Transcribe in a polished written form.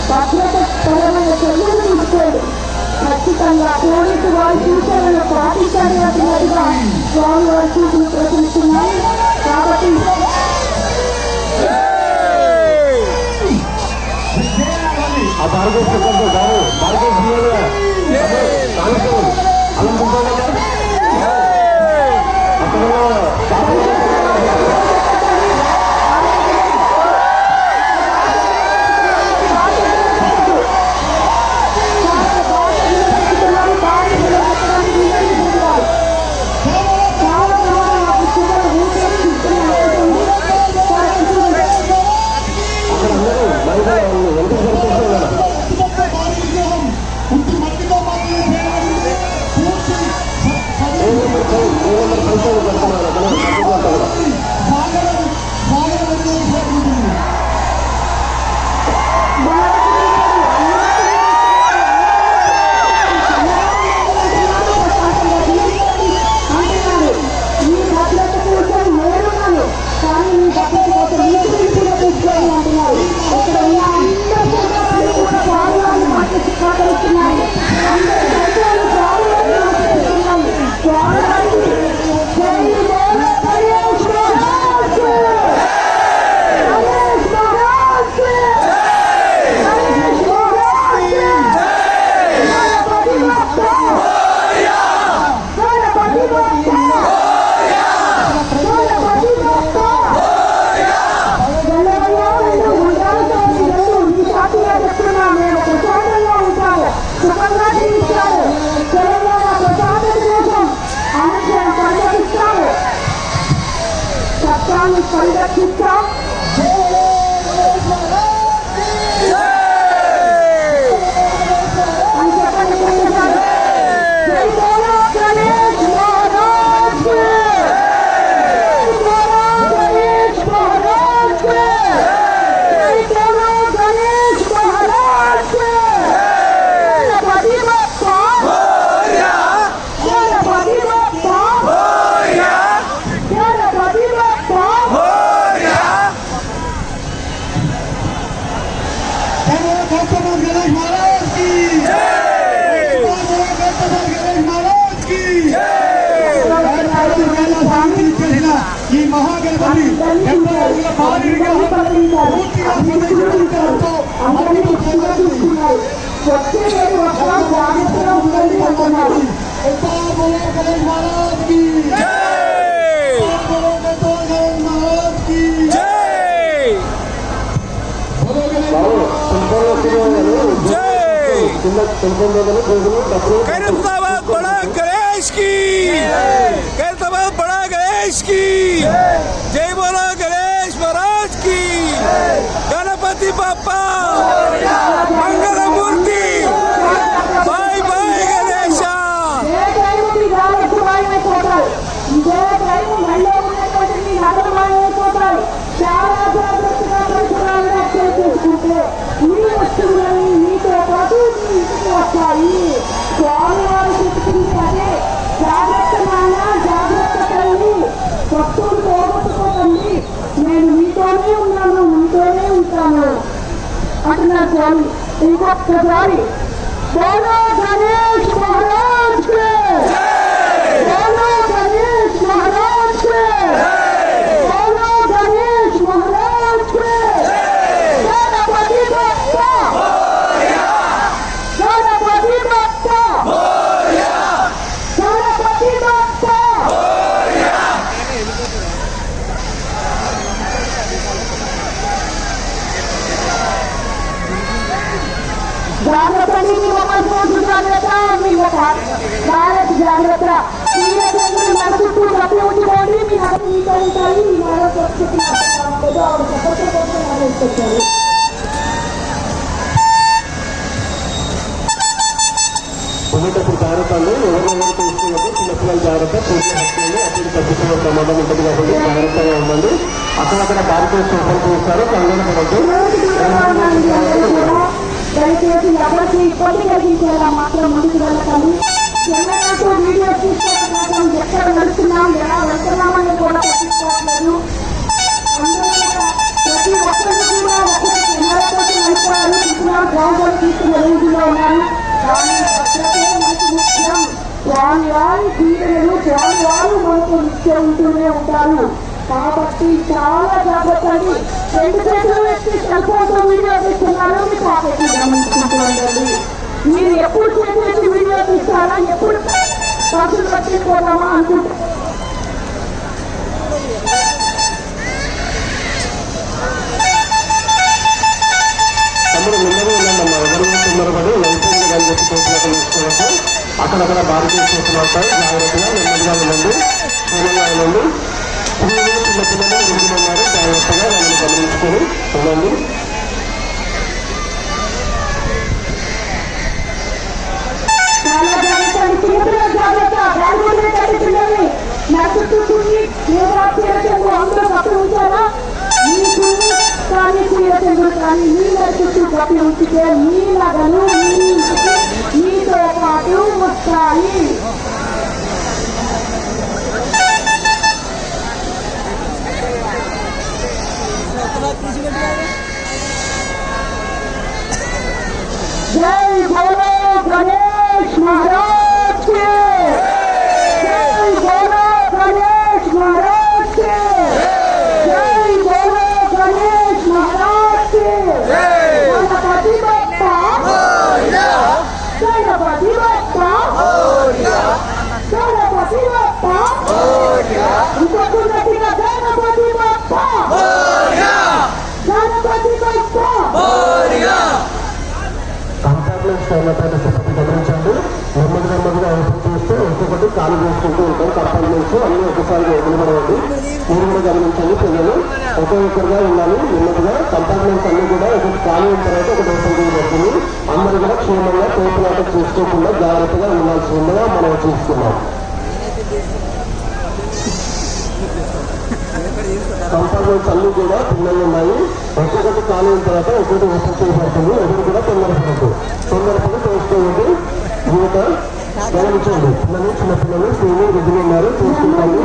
భద్రతపరమైన చర్యలు తీసుకోండి. ఖచ్చితంగా పోలీసు వారి సూచనలను పాటించాల్సినదిగా స్వామి వారి సూచనలు ప్రచురిస్తున్నాయి. కాబట్టి పరిరక్షిస్తాం. ఈ మహాగణపతి गणेश की बड़ा गणेश की जय बोलो गणेश महाराज की गणपति बाप्पा मंगल मूर्ति बाय बाय गणेशा స్వామివారు చెప్తుంటే జాగ్రత్త నాన్న జాగ్రత్త తల్లి భక్తులు పోగొట్టుకోకండి, నేను మీతోనే ఉన్నాను మీతోనే ఉంటాను అంటున్నారు స్వామి. ఇంకొకసారి బోలో గణేష్ మహారాజ్ కే, బోలో గణేష్ మహారాజ్ కే, బోలో గణేష్ జాగ్రత్త మన చుట్టూ కప్పి ఉంచుకోండి. మీ నగదు మీతో ఉంటాయి. ఈ నగదు వచ్చారు. ఉండేటప్పుడు జాగ్రత్త అండి. ఎవరెవరు చూస్తున్నట్టు చిన్నపిల్లలు జాగ్రత్త, పూర్తి హత్యలు అప్పుడు తగ్గించే ప్రమాదం ఉంటుంది కాబట్టి జాగ్రత్తగా ఉండండి. అక్కడక్కడ బారికేడ్ ఓపెన్ చేస్తారు, కంగారు పడద్దు. దయచేసి ఎవరికి ఇబ్బంది కలిగించేలా మాత్రం ముందుకు వెళ్ళకండి. ఎవరైనా వీడియో తీసుకోవడం ఎక్కడ వెళ్తున్నాం, ఎలా వెళ్తున్నామని కూడా పట్టించుకోవట్లేదు. ప్రతి ఒక్కరికి కూడా ఒక్కరి కెమెరా కోసం అయిపోయారు. తీసుకున్నారు, గ్రౌండ్ తీసుకున్న రేంజ్లో ఉన్నారు. కానీ భద్రతే మనకు ముఖ్యం. స్వామివారి దీవెనలు స్వామివారు మనకు నిత్యం ఉంటూనే ఉంటారు. కాబట్టి చాలా జాగ్రత్త అండి. 2 చేతులు వ్యక్తి సెల్ ఫోన్తో వీడియో తీస్తున్నారు. మీ పాకెట్ని గమనించుకుంటూ ఉండండి. మీరు ఎప్పుడు చేసేసి వీడియో తీస్తారా, ఎప్పుడు పర్సులు పట్టించుకోదామా అనుకుంటారు. తమ్ముడు నిన్ననే ఉన్నామమ్మా, ఎవరు తొందరపడి లైసెన్స్ కానీ చెప్పి కోర్టులకు తీసుకోవచ్చు. అక్కడక్కడ బారికేడ్ చేసిన ఉంటాయి. జాగ్రత్తగా నెమ్మదిగా ఉండండి, క్షేమంగా ఉండండి. చిన్నపిల్లలు ఉన్నారు, జాగ్రత్తగా వాళ్ళని గమనించుకొని ఉండండి. చాలా జాగ్రత్త అండి. చిన్నపిల్లల జాగ్రత్త. బ్యాగులు పిల్లల్ని నా చుట్టూ అందరూ కప్పి ఉంచారా? మీకు కానీ చీరచెంగులు కానీ నీళ్ళ చుట్టూ కప్పి ఉంచితే మీ నగలు మీ ఇంటికి మీతో పాటు వస్తాయి. जय बोलो गणेश महाराज के, जय बोलो गणेश महाराज के, जय बोलो गणेश महाराज के। गणपति बप्पा गणपति बप्पा गणपति बप्पा ఇంకొక గట్టిగా గణపతి బప్పా గణపతి బప్పా. కంపార్ట్మెంట్స్ పైన చెప్పి గమనించండి. నెమ్మదిగా ఓపెన్ చేస్తూ ఒక్కొక్కటి ఖాళీ చేసుకుంటూ ఉంటాం. కంపార్ట్మెంట్స్ అన్ని ఒకసారిగా వదిలిపడవండి. మీరు కూడా గమనించండి. పిల్లలు ఒక్కొక్కరుగా ఉండాలి. నెమ్మదిగా కంపార్ట్మెంట్స్ అన్ని కూడా ఒకటి ఖాళీ అయిన తర్వాత ఒకటి ఓపెన్ చేయబడుతుంది. అందరూ కూడా క్షేమంగా తోపులాట చూసుకోకుండా జాగ్రత్తగా ఉండాల్సిందిగా మనం చూస్తున్నాం. కంపార్ట్మెంట్స్ అన్ని కూడా పిల్లలు ఉన్నాయి. ఒక్కొక్కటి ఖాళీ అయిన తర్వాత ఒక్కొక్కటి ఓపెన్ చేయబడుతుంది. ఎవరు కూడా తొందరపడి చేసుకోండి. యువత గమనించండి. పిల్లలు చిన్నపిల్లలు స్కూలు వృద్ధులు ఉన్నారు, చూసుకుంటారు.